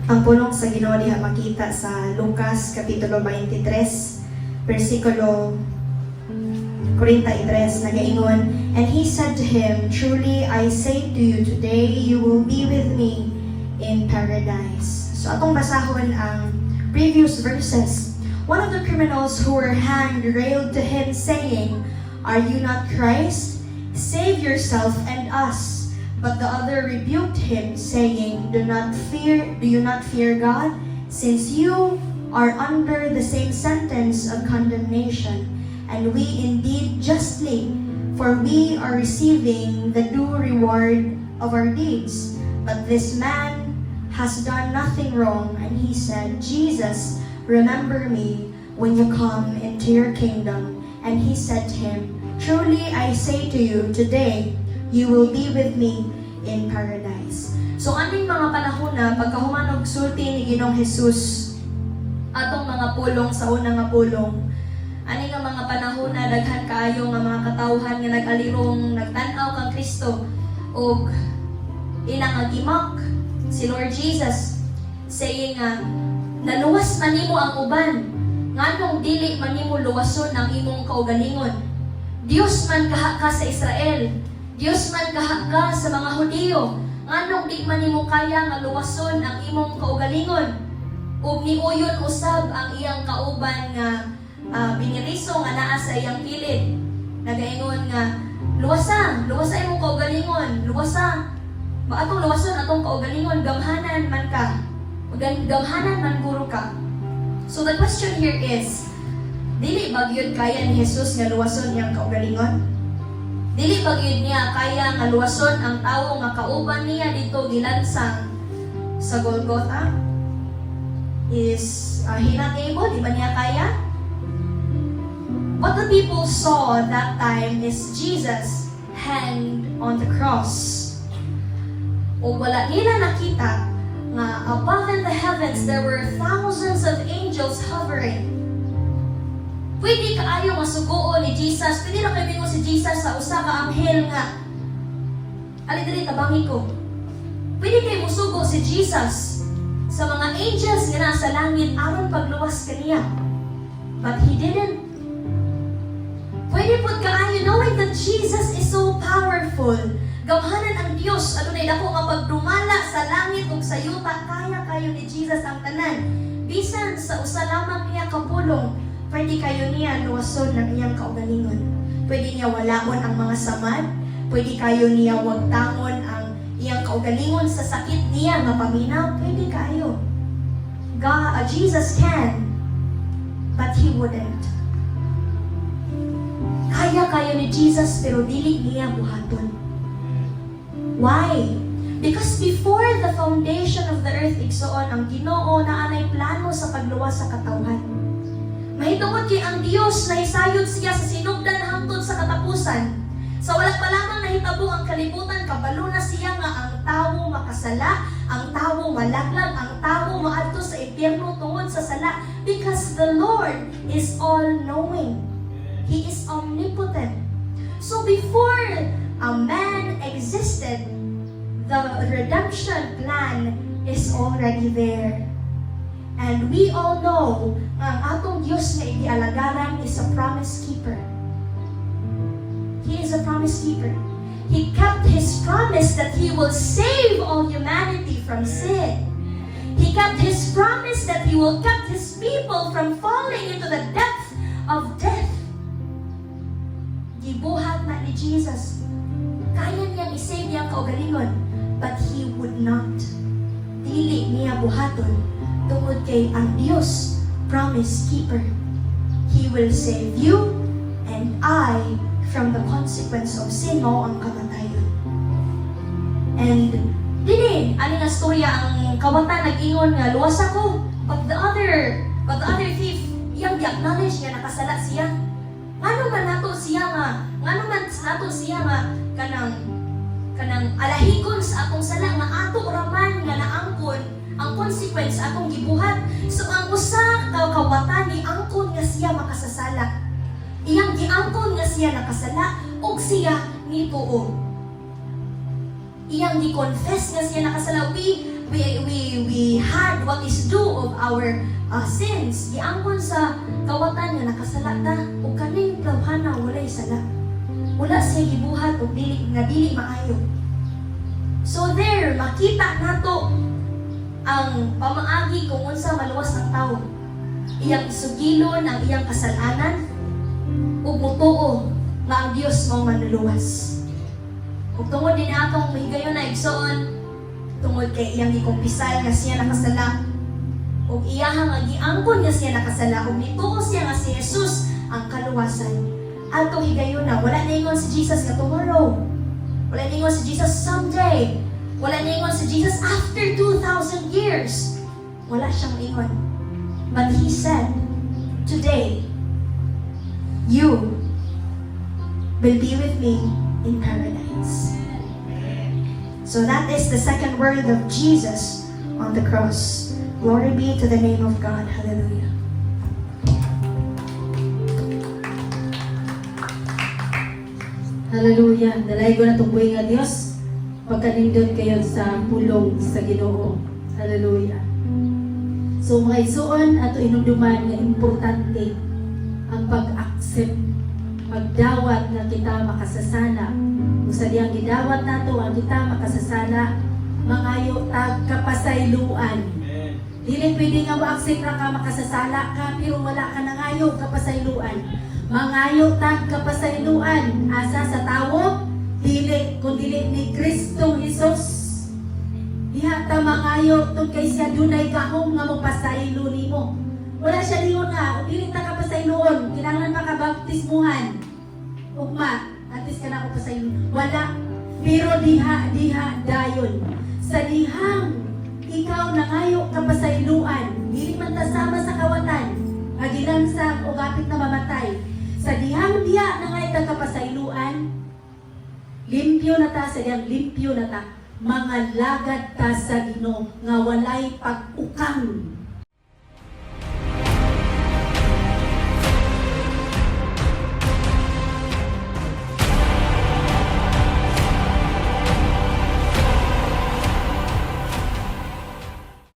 Ang pulong sa Ginoo diha makita sa Lucas Kapitulo 23, versikulo 43, nagaingon, "And he said to him, Truly I say to you, today you will be with me in paradise." So atong basahon ang previous verses. One of the criminals who were hanged railed to him, saying, "Are you not Christ? Save yourself and us." But the other rebuked him, saying, Do you not fear God, since you are under the same sentence of condemnation, and we indeed justly, for we are receiving the due reward of our deeds. But this man has done nothing wrong. And he said, "Jesus, remember me when you come into your kingdom." And he said to him, "Truly I say to you, today you will be with me in paradise." So aning mga panahon na pagkahuman og sulti ni Ginoong Hesus atong mga pulong sa una nga pulong, ani nga mga panahon na daghan kaayo nga mga katawhan nga nag-alirong nagtan-aw kang Kristo ug ilang agimak si Lord Jesus, saying nga naluwas man nimo ang uban, nganong dili man nimo luwason ang imong kaugalingon. Dios man kaha ka sa Israel, Dios man kaha ka sa mga Hudiyo, nganong di man nimo kaya nga luwason ang imong kaugalingon. Ug niuyon usab ang iyang kauban nga biniriso nga naa sa iyang kilid. Nagaingon nga, luwasa imong kaugalingon, luwasa. Atong luwason atong kaugalingon, gamhanan man ka. Gamhanan man guro ka. So the question here is, dili ba gyud kaya ni Jesus nga luwason iyang kaugalingon? Dili ba gyud niya kaya nga luwason ang tawo nga kauban niya dito gilansang sa Golgotha? Is he not able? Di ba niya kaya? What the people saw that time is Jesus hanged on the cross. O wala nila nakita nga above in the heavens there were thousands of angels hovering. Pwede kaayo masuguo ni Jesus. Pwede na kayo si Jesus sa usa ka anghel nga. Ali diri tabangi ko. Pwede kayo musugo si Jesus sa mga angels nga nasa langit aron pagluwas kaniya. But he didn't. Pwede po kaayo knowing that Jesus is so powerful. Gamhanan ang Dios adunay dako nga pagdumala sa langit ug sa yuta, kaya kayo ni Jesus ang tanan. Bisan sa usa lamang niya kapulong, pwede kayo niya luwason ng iyang kaugalingon. Pwede niya walaon ang mga samad. Pwede kayo niya wagtangon ang iyang kaugalingon sa sakit niya nga paminaw. Pwede kayo. Jesus can, but He wouldn't. Kaya kayo ni Jesus pero dili niya buhaton. Why? Because before the foundation of the earth igsoon, ang Ginoo na anay plano sa pagluwas sa katawhan. Mahitungod kay ang Dios na isayod siya sa sinugdan hangtod sa katapusan. Sa wala pa lamang nahitabo ang kalibutan, kabalo na siya nga ang tawo makasala, ang tawo malaglag, ang tawo maadto sa impyerno tungod sa sala. Because the Lord is all-knowing. He is omnipotent. So before a man existed, the redemption plan is already there. And we all know ang atong Diyos na igialagaran is a promise keeper. He is a promise keeper. He kept His promise that He will save all humanity from sin. He kept His promise that He will keep His people from falling into the depth of death. Gibuhat na ni Jesus. Kaya niyang isave niyang kaugalingon, but He would not. Dili niya buhaton. Tungod kay ang Diyos, promise keeper. He will save you and I from the consequence of sin o ang kamatayon. And dili, ani nga storya ang kawatan nag-ingon nga luwas ako, but the other thief, iyang gi-acknowledge nga nakasala siya. Ngano man nato siya nga kanang alahigon sa atong sala nga ato raman nga naangkon ang consequence atong gibuhat. So ang usa ka kawatan ni angkon nga siya makasasala. Iyang giangkon nga siya nakasala ug siya ni tuo. Iyang gi-confess nga siya nakasala. We had what is due of our sins. Giangkon sa kawatan nga nakasala ta ug kaning tawhana walay sala. Wala siya gibuhat og dili maayo. So there makita nato ang pamaagi kung unsa maluwas ang tawo. Iyang isugilon ang iyang kasalanan ug mutuo nga ang Dios mao manluluwas. Ug tungod din atong mahigayon na igsoon, tungod kay iyang gikumpisal nga siya nakasala, ug iyahang giangkon nga siya nakasala, ug nituo siya nga si Jesus ang kaluwasan. Atong higayon na, wala na ingon si Jesus nga tomorrow. Wala na ingon si Jesus someday. Wala na ingon si Jesus after 2,000 years. Wala siyang ingon. But He said, today, you will be with me in paradise. So that is the second word of Jesus on the cross. Glory be to the name of God. Hallelujah. Hallelujah. Dalay ko na tungkoy nga Dios. Pagkanindot kayo sa pulong sa Ginoo. Hallelujah. So mga igsoon ato inumduman nga importante ang pag-accept, pagdawat nga kita makasasala. Kung sa diyang gidawat nato ang kita makasasala, mangayo tag kapasayloan. Dili pwede nga ma-accept ra ka makasasala ka pero wala ka nangayo kapasayloan. Mangayo tag kapasayloan asa sa tawo dili kun dili ni Kristo Jesus. Diha ta mangayo tug kay siya dunay gahom nga mopasaylo nimo. Wala siya lingon nga dili ta kapasayloon, kinahanglan makabaptismuhan. Ugma, atis ka na ako pasaylo. Wala. Pero diha dayon. Sa dihang ikaw nangayo kapasayloan, dili man ta sama sa kawatan, agilansang o gapit na mamatay. Sa dihang diha nangayo ta kapasayloan, limpyo na ta, sa diyang limpyo na ta, mga lagad ta sa Ginoo nga walay pag-ukang